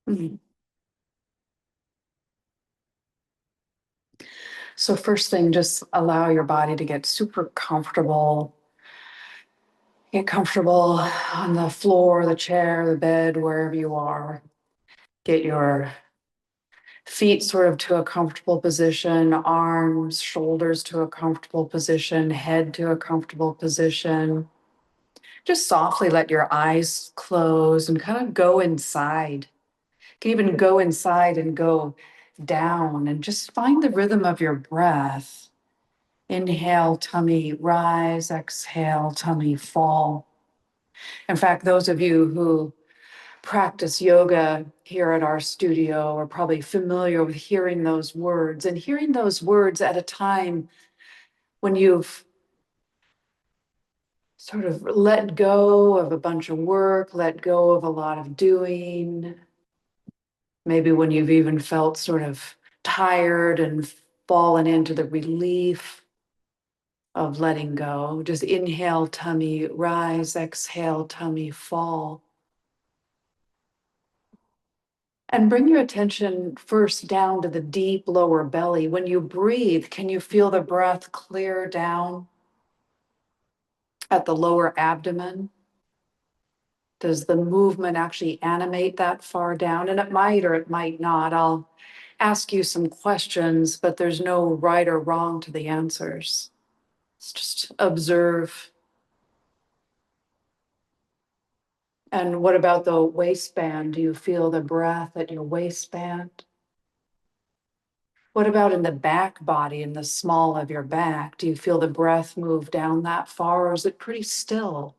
Mhm. So first thing, just allow your body to get super comfortable. Get comfortable on the floor, the chair, the bed, wherever you are. Get your feet sort of to a comfortable position, arms, shoulders to a comfortable position, head to a comfortable position. Just softly let your eyes close and kind of go inside. You can even go inside and go down and just find the rhythm of your breath. Inhale, tummy rise, exhale, tummy fall. In fact, those of you who practice yoga here at our studio are probably familiar with hearing those words and hearing those words at a time when you've sort of let go of a bunch of work, let go of a lot of doing, maybe when you've even felt sort of tired and fallen into the relief of letting go. Just inhale, tummy rise, exhale, tummy fall. And bring your attention first down to the deep lower belly. When you breathe, can you feel the breath clear down at the lower abdomen? Does the movement actually animate that far down? And it might or it might not. I'll ask you some questions, but there's no right or wrong to the answers. Let's just observe. And what about the waistband? Do you feel the breath at your waistband? What about in the back body, in the small of your back? Do you feel the breath move down that far, or is it pretty still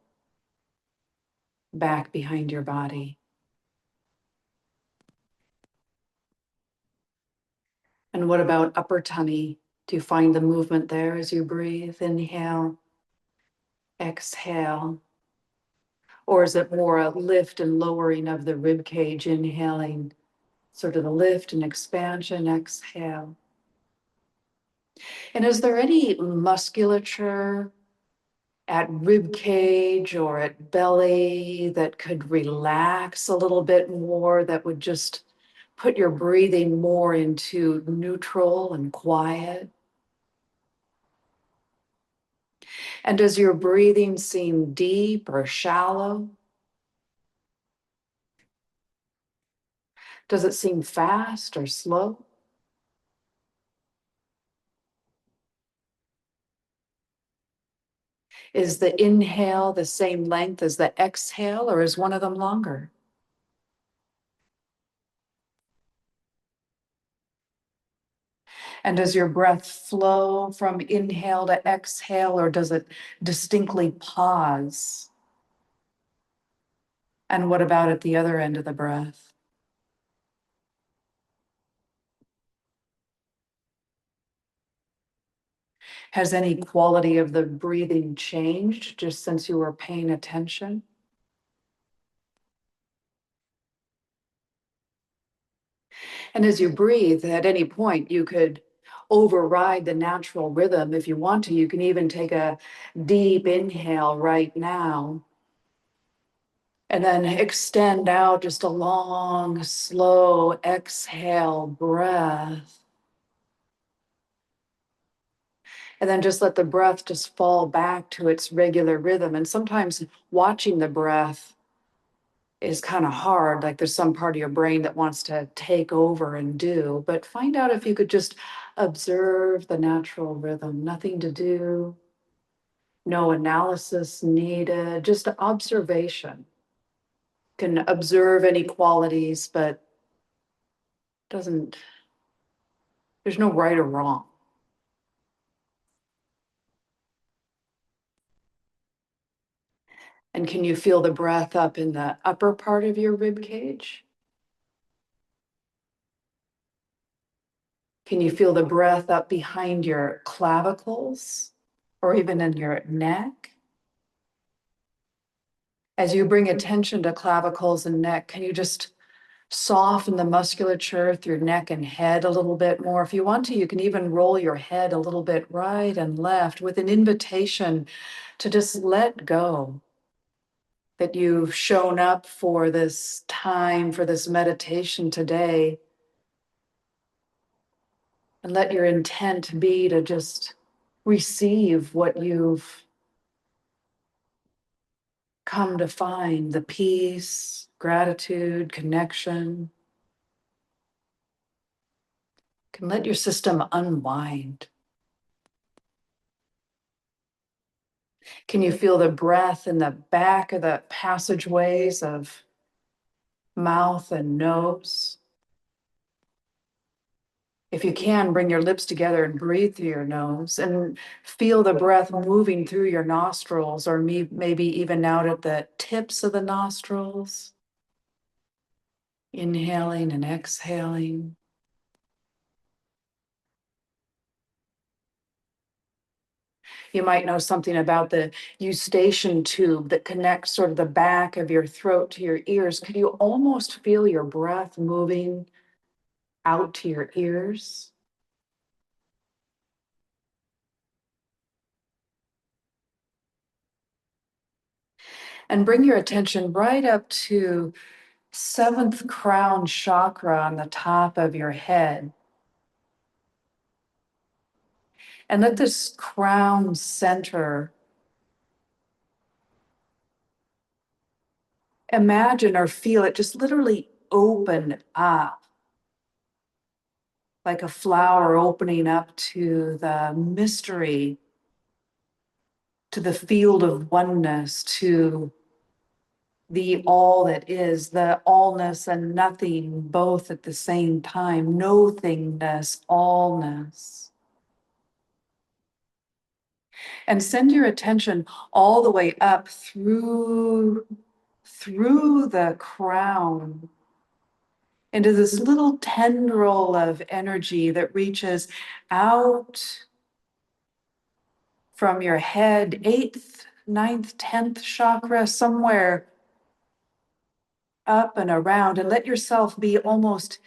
back behind your body? And what about upper tummy? Do you find the movement there as you breathe? Inhale, exhale. Or is it more a lift and lowering of the rib cage, inhaling, sort of the lift and expansion, exhale? And is there any musculature at rib cage or at belly that could relax a little bit more, that would just put your breathing more into neutral and quiet? And does your breathing seem deep or shallow? Does it seem fast or slow? Is the inhale the same length as the exhale, or is one of them longer? And does your breath flow from inhale to exhale, or does it distinctly pause? And what about at the other end of the breath? Has any quality of the breathing changed just since you were paying attention? And as you breathe, at any point, you could override the natural rhythm if you want to. You can even take a deep inhale right now and then extend out just a long, slow exhale breath. And then just let the breath just fall back to its regular rhythm. And sometimes watching the breath is kind of hard. Like there's some part of your brain that wants to take over and do, but find out if you could just observe the natural rhythm, nothing to do, no analysis needed, just observation. Can observe any qualities, but doesn't, there's no right or wrong. And can you feel the breath up in the upper part of your rib cage? Can you feel the breath up behind your clavicles or even in your neck? As you bring attention to clavicles and neck, can you just soften the musculature through neck and head a little bit more? If you want to, you can even roll your head a little bit right and left with an invitation to just let go. that you've shown up for this time, for this meditation today. And let your intent be to just receive what you've come to find, the peace, gratitude, connection. Can let your system unwind. Can you feel the breath in the back of the passageways of mouth and nose? If you can, bring your lips together and breathe through your nose and feel the breath moving through your nostrils, or maybe even out at the tips of the nostrils. Inhaling and exhaling. You might know something about the eustachian tube that connects sort of the back of your throat to your ears. Could you almost feel your breath moving out to your ears? And bring your attention right up to seventh crown chakra on the top of your head. And let this crown center imagine or feel it just literally open up, like a flower opening up to the mystery, to the field of oneness, to the all that is, the allness and nothing both at the same time, no-thingness, allness. And send your attention all the way up through the crown into this little tendril of energy that reaches out from your head, 8th, 9th, 10th chakra, somewhere up and around, and let yourself be almost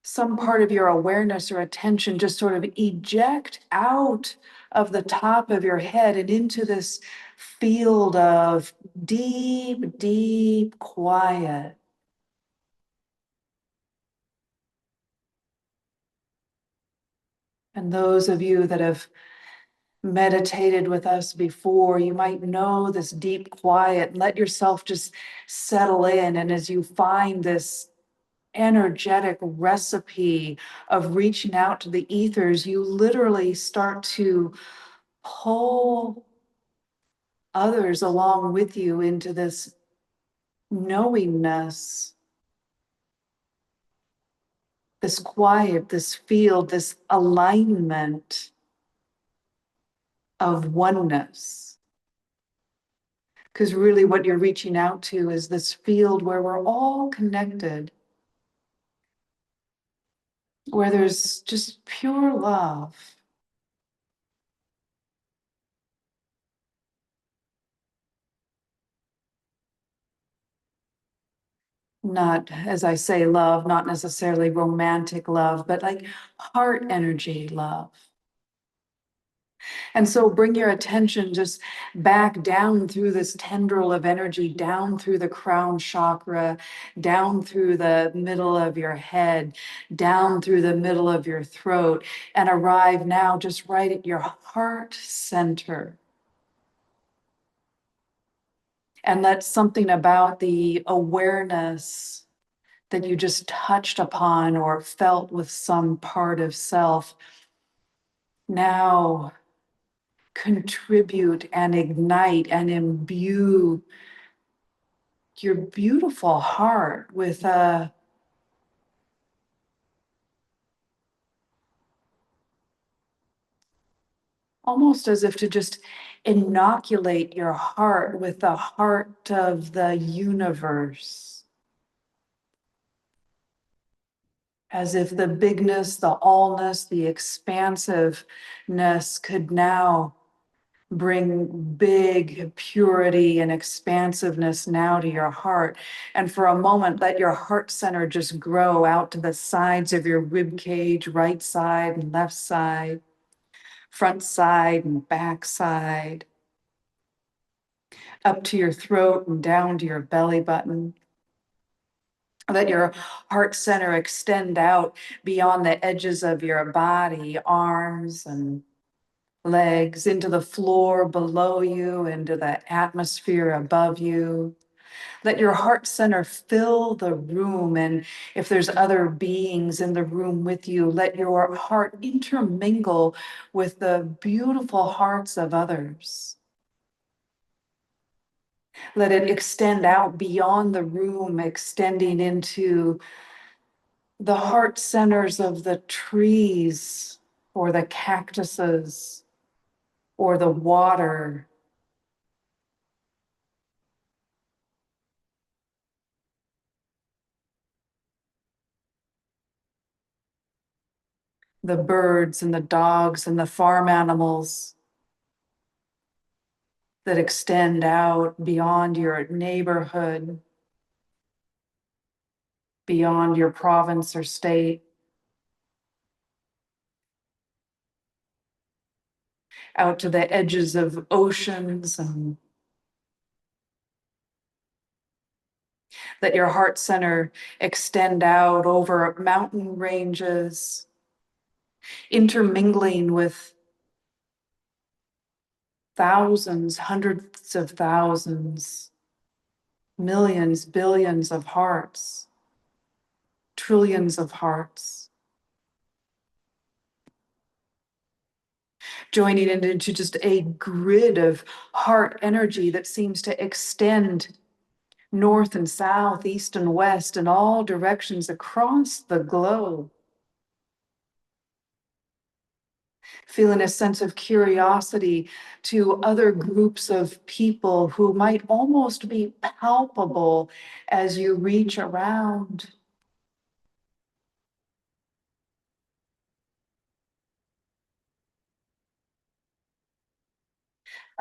some part of your awareness or attention just sort of eject out of the top of your head and into this field of deep, deep quiet. And those of you that have meditated with us before, you might know this deep quiet. Let yourself just settle in. And as you find this energetic recipe of reaching out to the ethers, you literally start to pull others along with you into this knowingness, this quiet, this field, this alignment of oneness. Because really what you're reaching out to is this field where we're all connected, where there's just pure love. Not, as I say, love, not necessarily romantic love, but like heart energy love. And so bring your attention just back down through this tendril of energy, down through the crown chakra, down through the middle of your head, down through the middle of your throat, and arrive now just right at your heart center. And let something about the awareness that you just touched upon or felt with some part of self now contribute and ignite and imbue your beautiful heart with a almost as if to just inoculate your heart with the heart of the universe, as if the bigness, the allness, the expansiveness could now bring big purity and expansiveness now to your heart. And for a moment, let your heart center just grow out to the sides of your rib cage, right side and left side, front side and back side. up to your throat and down to your belly button. Let your heart center extend out beyond the edges of your body, arms and legs, into the floor below you, into the atmosphere above you. Let your heart center fill the room. And if there's other beings in the room with you, let your heart intermingle with the beautiful hearts of others. Let it extend out beyond the room, extending into the heart centers of the trees or the cactuses or the water. The birds and the dogs and the farm animals that extend out beyond your neighborhood, beyond your province or state, out to the edges of oceans, and let your heart center extend out over mountain ranges, intermingling with thousands, hundreds of thousands, millions, billions of hearts, trillions of hearts, joining into just a grid of heart energy that seems to extend north and south, east and west, in all directions across the globe. Feeling a sense of curiosity to other groups of people who might almost be palpable as you reach around.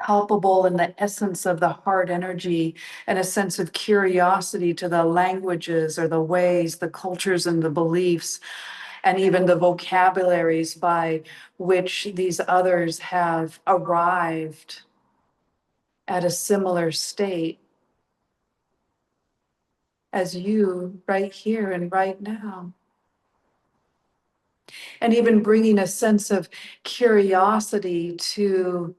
Palpable in the essence of the heart energy, and a sense of curiosity to the languages or the ways, the cultures and the beliefs, and even the vocabularies by which these others have arrived at a similar state as you right here and right now. And even bringing a sense of curiosity to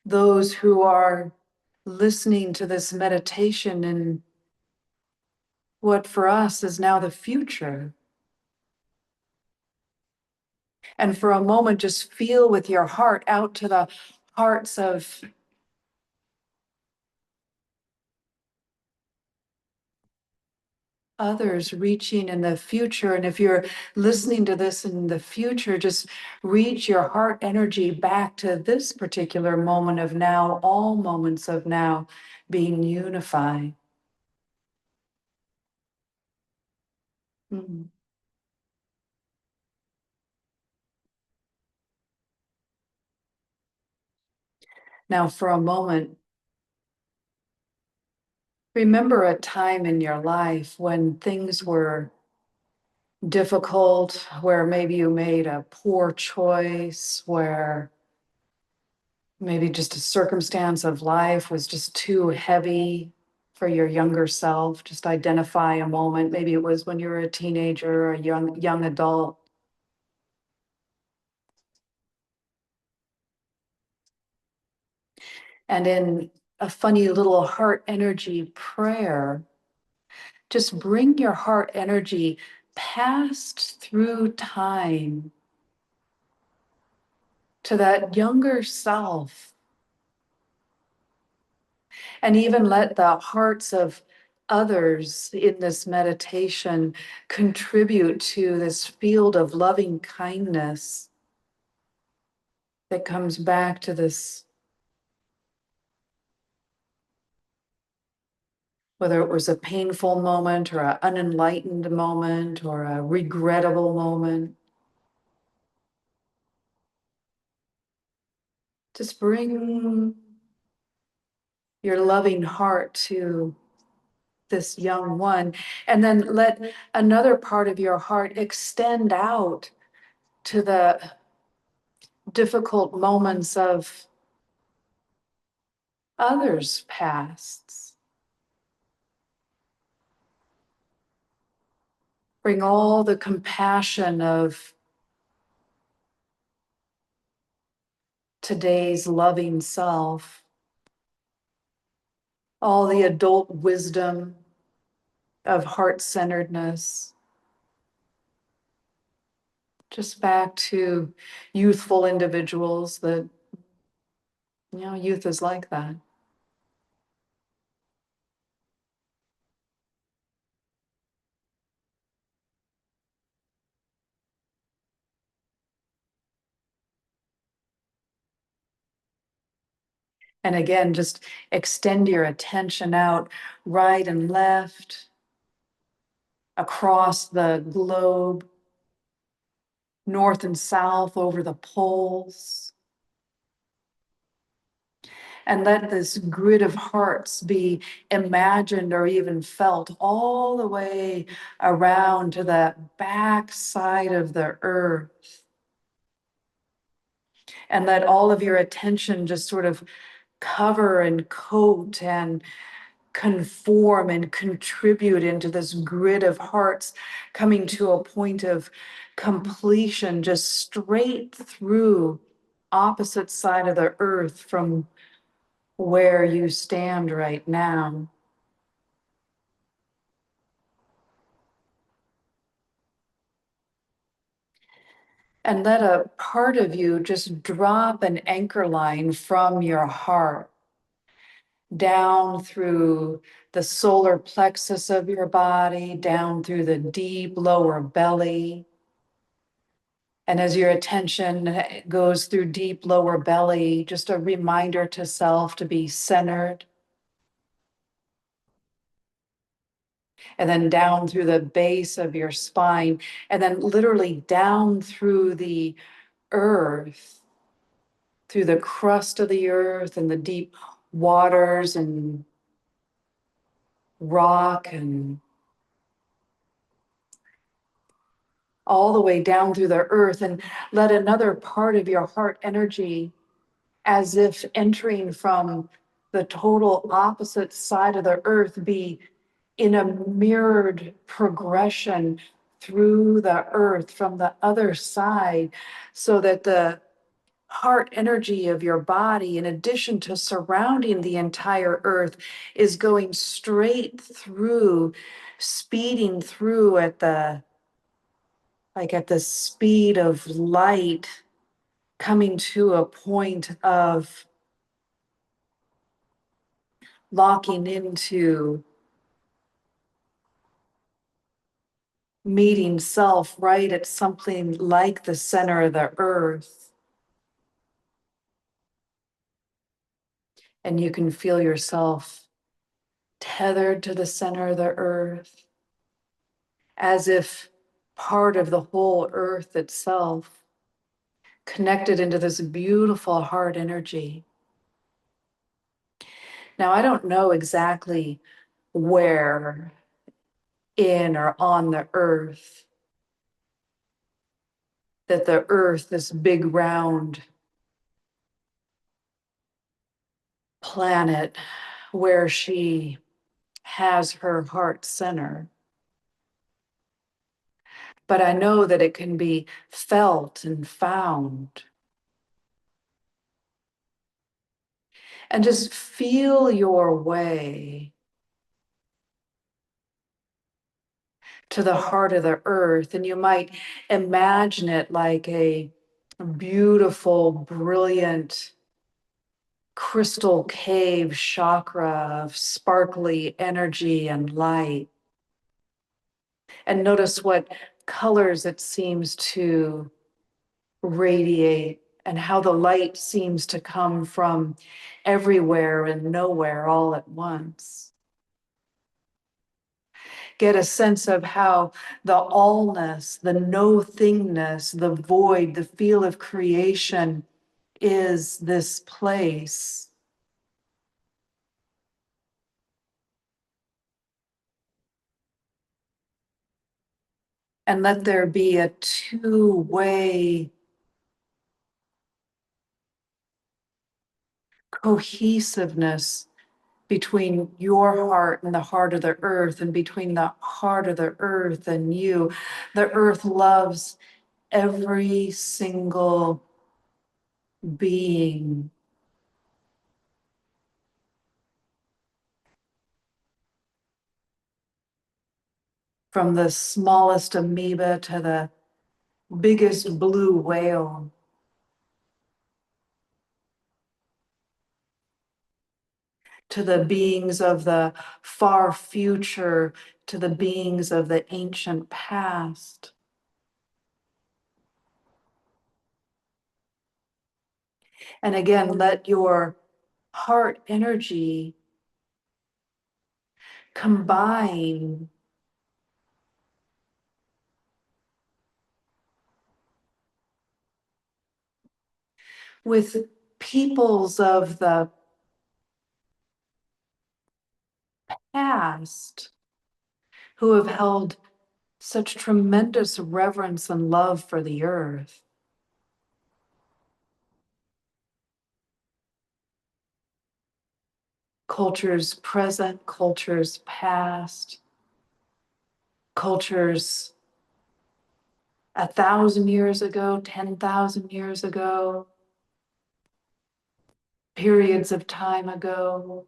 those who are listening to this meditation in what for us is now the future. And for a moment, just feel with your heart out to the hearts of others reaching in the future. And if you're listening to this in the future, just reach your heart energy back to this particular moment of now, all moments of now being unified. Mm. Now, for a moment, remember a time in your life when things were difficult, where maybe you made a poor choice, where maybe just a circumstance of life was just too heavy for your younger self. Just identify a moment. Maybe it was when you were a teenager or a young adult. And in a funny little heart energy prayer, just bring your heart energy past through time to that younger self, and even let the hearts of others in this meditation contribute to this field of loving kindness that comes back to this, whether it was a painful moment or an unenlightened moment or a regrettable moment. Just bring your loving heart to this young one, and then let another part of your heart extend out to the difficult moments of others' pasts. Bring all the compassion of today's loving self, all the adult wisdom of heart-centeredness, just back to youthful individuals that, youth is like that. And again, just extend your attention out right and left, across the globe, north and south, over the poles. And let this grid of hearts be imagined or even felt all the way around to the back side of the earth. And let all of your attention just sort of cover and coat and conform and contribute into this grid of hearts, coming to a point of completion, just straight through opposite side of the earth from where you stand right now. And let a part of you just drop an anchor line from your heart down through the solar plexus of your body, down through the deep lower belly. And as your attention goes through deep lower belly, just a reminder to self to be centered. And then down through the base of your spine, and then literally down through the earth, through the crust of the earth and the deep waters and rock, and all the way down through the earth. And let another part of your heart energy, as if entering from the total opposite side of the earth, be in a mirrored progression through the earth from the other side, so that the heart energy of your body, in addition to surrounding the entire earth, is going straight through, speeding through at the speed of light, coming to a point of locking into meeting self right at something like the center of the earth. And you can feel yourself tethered to the center of the earth, as if part of the whole earth itself, connected into this beautiful heart energy. Now, I don't know exactly where in or on the earth that the earth, this big round planet, where she has her heart center. But I know that it can be felt and found. And just feel your way to the heart of the earth. And you might imagine it like a beautiful, brilliant crystal cave chakra of sparkly energy and light. And notice what colors it seems to radiate, and how the light seems to come from everywhere and nowhere all at once. Get a sense of how the allness, the no-thingness, the void, the feel of creation is this place. And let there be a two-way cohesiveness between your heart and the heart of the earth, and between the heart of the earth and you. The earth loves every single being. From the smallest amoeba to the biggest blue whale. To the beings of the far future, to the beings of the ancient past. And again, let your heart energy combine with peoples of the past who have held such tremendous reverence and love for the earth. Cultures present, cultures past, cultures 1,000 years ago, 10,000 years ago, periods of time ago.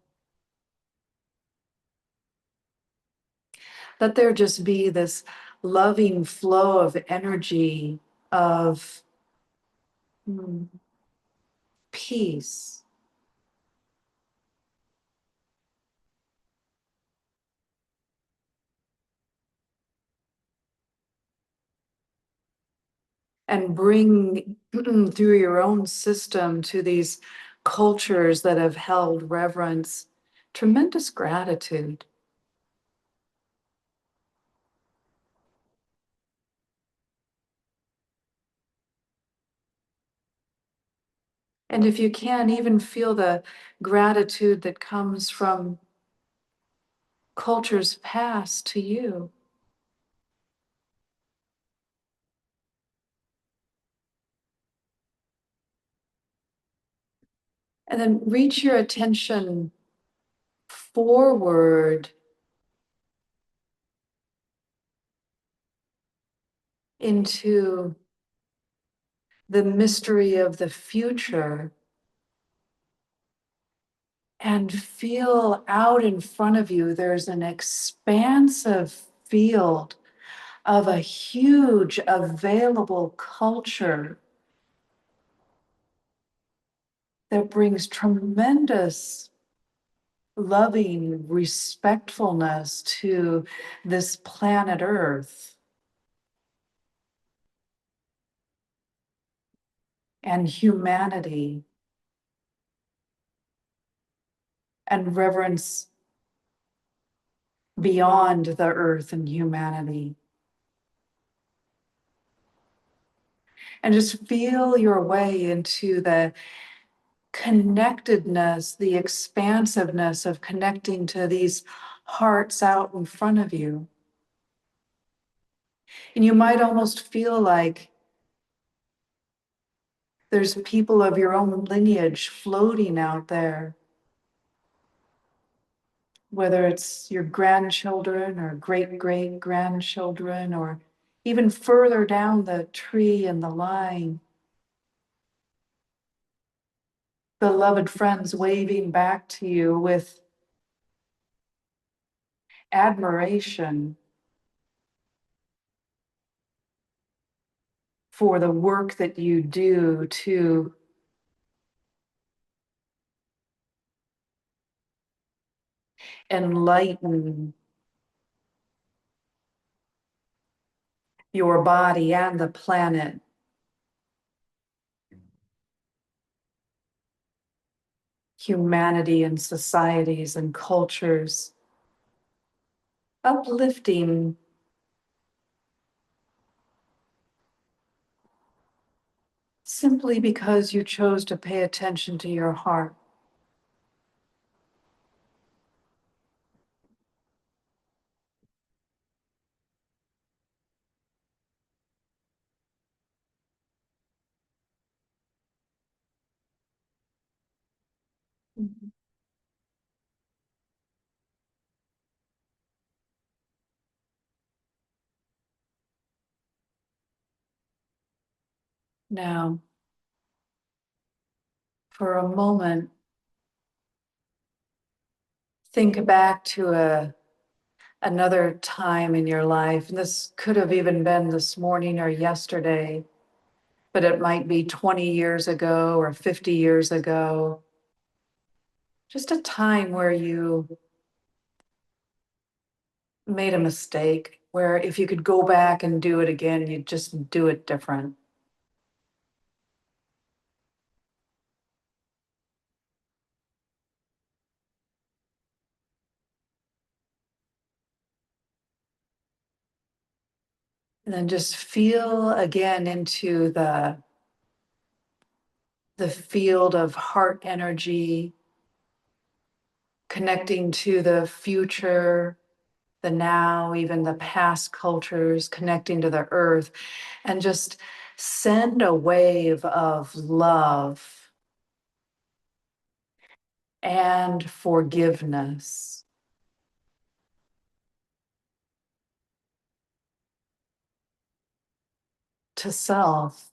Let there just be this loving flow of energy, of peace. And bring through your own system to these cultures that have held reverence, tremendous gratitude. And if you can, even feel the gratitude that comes from cultures past to you. And then reach your attention forward into the mystery of the future, and feel out in front of you, there's an expansive field of a huge available culture that brings tremendous loving respectfulness to this planet Earth and humanity, and reverence beyond the earth and humanity. And just feel your way into the connectedness, the expansiveness of connecting to these hearts out in front of you. And you might almost feel like there's people of your own lineage floating out there, whether it's your grandchildren or great grandchildren, or even further down the tree and the line, beloved friends waving back to you with admiration for the work that you do to enlighten your body and the planet, humanity and societies and cultures, uplifting simply because you chose to pay attention to your heart. Now, for a moment, think back to another time in your life. And this could have even been this morning or yesterday, but it might be 20 years ago or 50 years ago. Just a time where you made a mistake, where if you could go back and do it again, you'd just do it different. And then just feel again into the field of heart energy, connecting to the future, the now, even the past cultures, connecting to the earth, and just send a wave of love and forgiveness to self.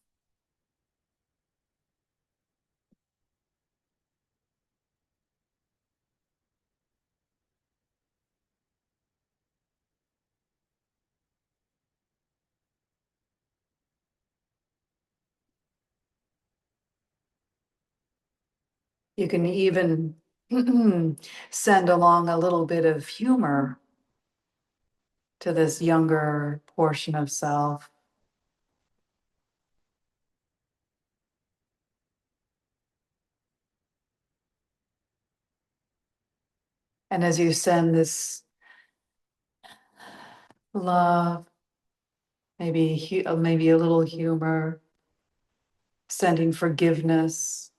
You can even send along a little bit of humor to this younger portion of self. And as you send this love, maybe a little humor, sending forgiveness,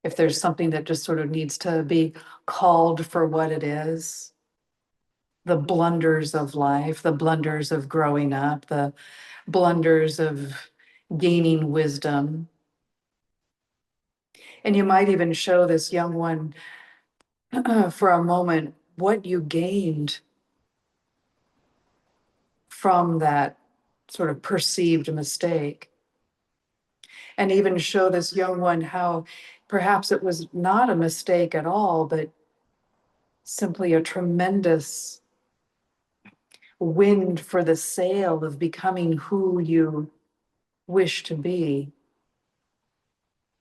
if there's something that just sort of needs to be called for what it is, the blunders of life, the blunders of growing up, the blunders of gaining wisdom. And you might even show this young one for a moment what you gained from that sort of perceived mistake. And even show this young one how perhaps it was not a mistake at all, but simply a tremendous wind for the sail of becoming who you wish to be.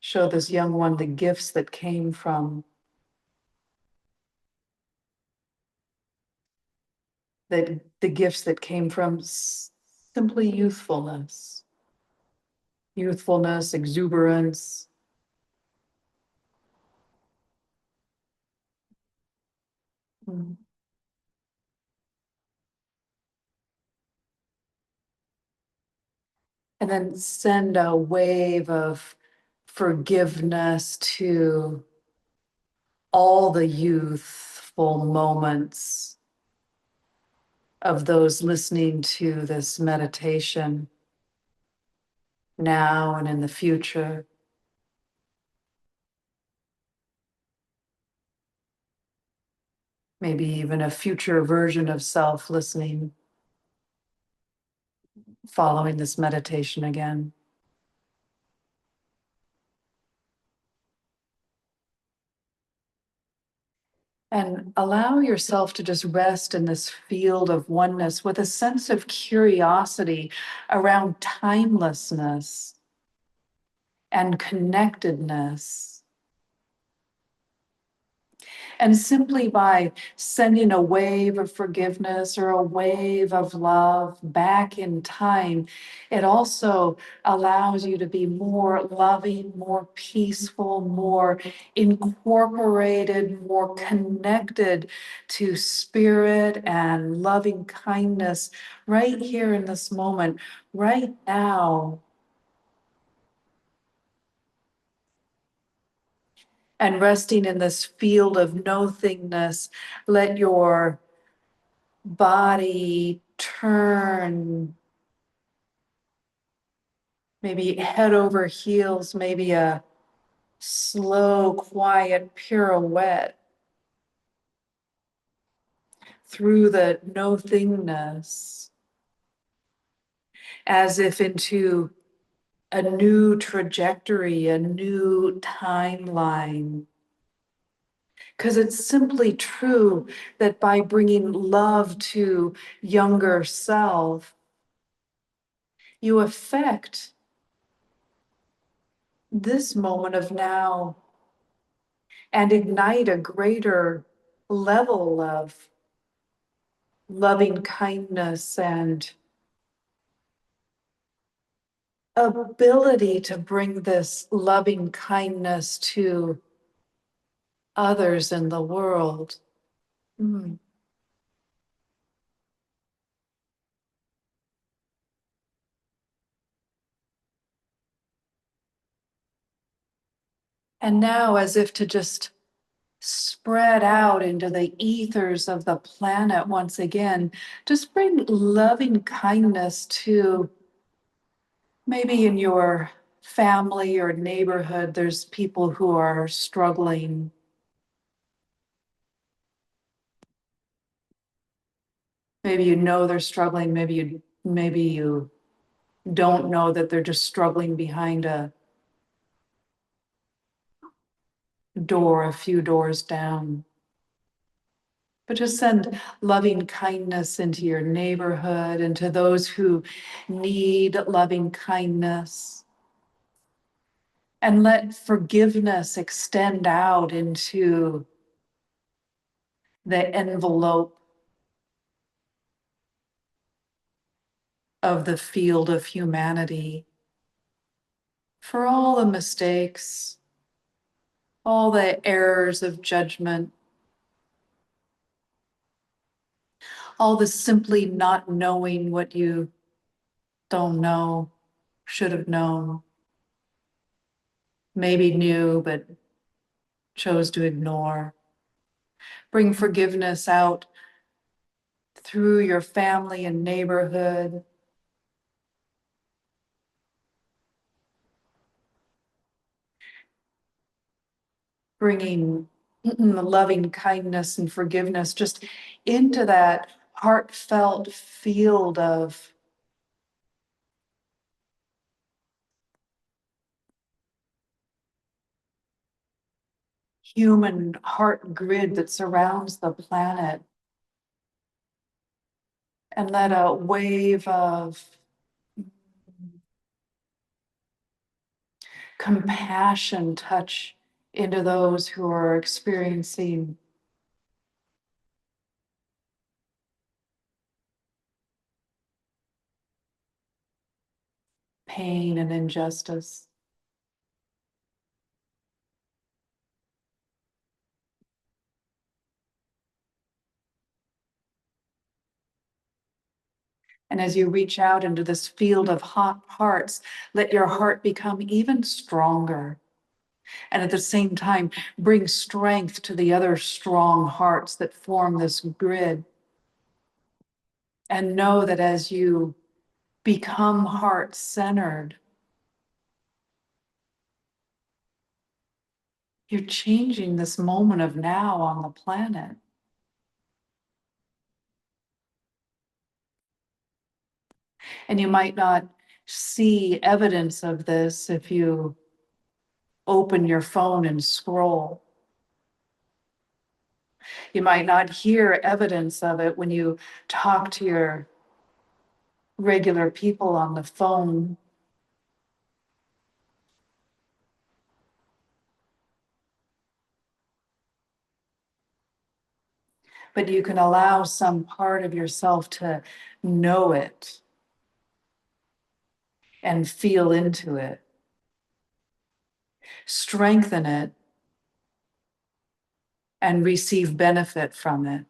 Show this young one the gifts that came from the gifts that came from simply youthfulness, exuberance. Mm. And then send a wave of forgiveness to all the youthful moments of those listening to this meditation now and in the future. Maybe even a future version of self listening, following this meditation again. And allow yourself to just rest in this field of oneness with a sense of curiosity around timelessness and connectedness. And simply by sending a wave of forgiveness or a wave of love back in time, it also allows you to be more loving, more peaceful, more incorporated, more connected to spirit and loving kindness right here in this moment, right now. And resting in this field of nothingness, let your body turn maybe head over heels, maybe a slow, quiet pirouette through the no thingness, as if into a new trajectory, a new timeline. Because it's simply true that by bringing love to younger self, you affect this moment of now and ignite a greater level of loving kindness and ability to bring this loving kindness to others in the world. Mm. And now, as if to just spread out into the ethers of the planet once again, just bring loving kindness to maybe in your family or neighborhood, there's people who are struggling. Maybe you know they're struggling, maybe you don't know that they're just struggling behind a door, a few doors down. But just send loving kindness into your neighborhood and to those who need loving kindness. And let forgiveness extend out into the envelope of the field of humanity for all the mistakes, all the errors of judgment, all the simply not knowing what you don't know, should have known, maybe knew, but chose to ignore. Bring forgiveness out through your family and neighborhood. Bringing loving kindness and forgiveness just into that heartfelt field of human heart grid that surrounds the planet. And let a wave of compassion touch into those who are experiencing pain and injustice. And as you reach out into this field of hot hearts, let your heart become even stronger. And at the same time, bring strength to the other strong hearts that form this grid. And know that as you become heart centered, you're changing this moment of now on the planet. And you might not see evidence of this if you open your phone and scroll. You might not hear evidence of it when you talk to your regular people on the phone. But you can allow some part of yourself to know it and feel into it, strengthen it, and receive benefit from it,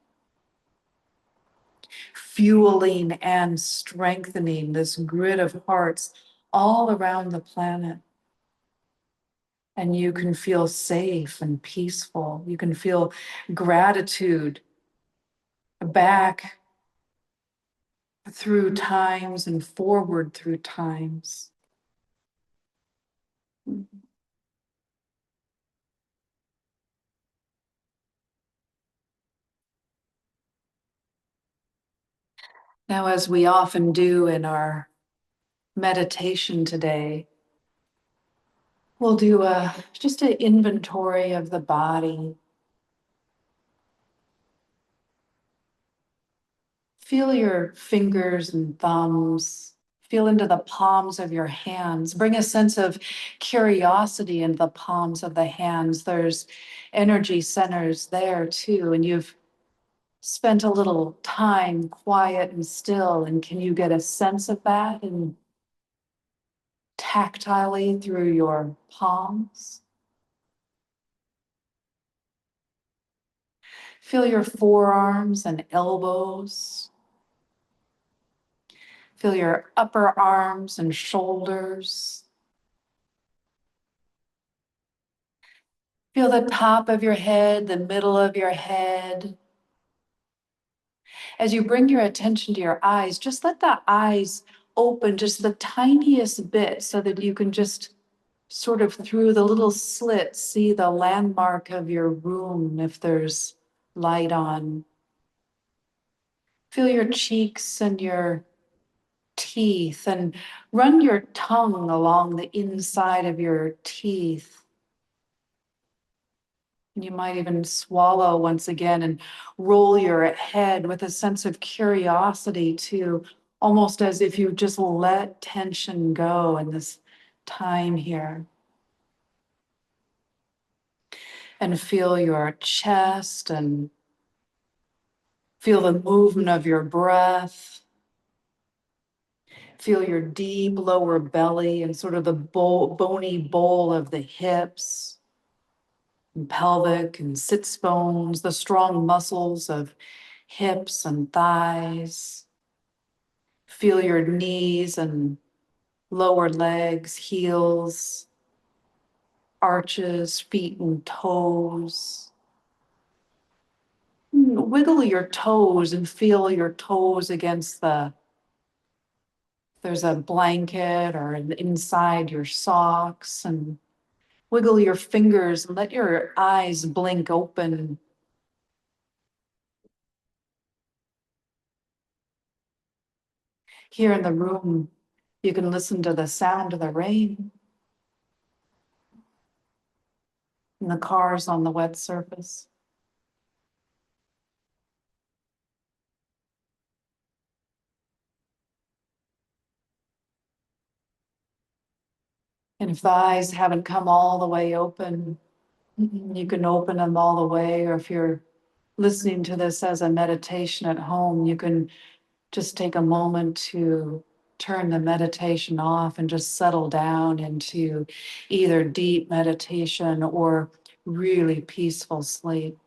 fueling and strengthening this grid of hearts all around the planet. And you can feel safe and peaceful. You can feel gratitude back through times and forward through times. Now, as we often do in our meditation today, we'll do just an inventory of the body. Feel your fingers and thumbs. Feel into the palms of your hands. Bring a sense of curiosity into the palms of the hands. There's energy centers there too, and you've spent a little time quiet and still. And can you get a sense of that and tactilely through your palms? Feel your forearms and elbows. Feel your upper arms and shoulders. Feel the top of your head, the middle of your head. As you bring your attention to your eyes, just let the eyes open just the tiniest bit so that you can just sort of through the little slit see the landmark of your room if there's light on. Feel your cheeks and your teeth and run your tongue along the inside of your teeth. And you might even swallow once again and roll your head with a sense of curiosity too, almost as if you just let tension go in this time here. And feel your chest and feel the movement of your breath. Feel your deep lower belly and sort of the bony bowl of the hips and pelvic and sits bones, the strong muscles of hips and thighs. Feel your knees and lower legs, heels, arches, feet and toes. Wiggle your toes and feel your toes against there's a blanket or inside your socks, and wiggle your fingers and let your eyes blink open. Here in the room, you can listen to the sound of the rain and the cars on the wet surface. And if the eyes haven't come all the way open, you can open them all the way. Or if you're listening to this as a meditation at home, you can just take a moment to turn the meditation off and just settle down into either deep meditation or really peaceful sleep.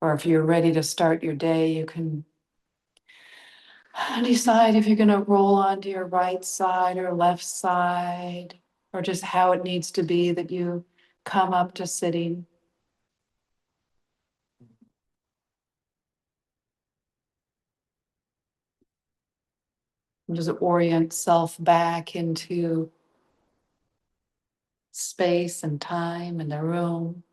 Or if you're ready to start your day, you can decide if you're going to roll onto your right side or left side, or just how it needs to be that you come up to sitting. And just orient self back into space and time in the room.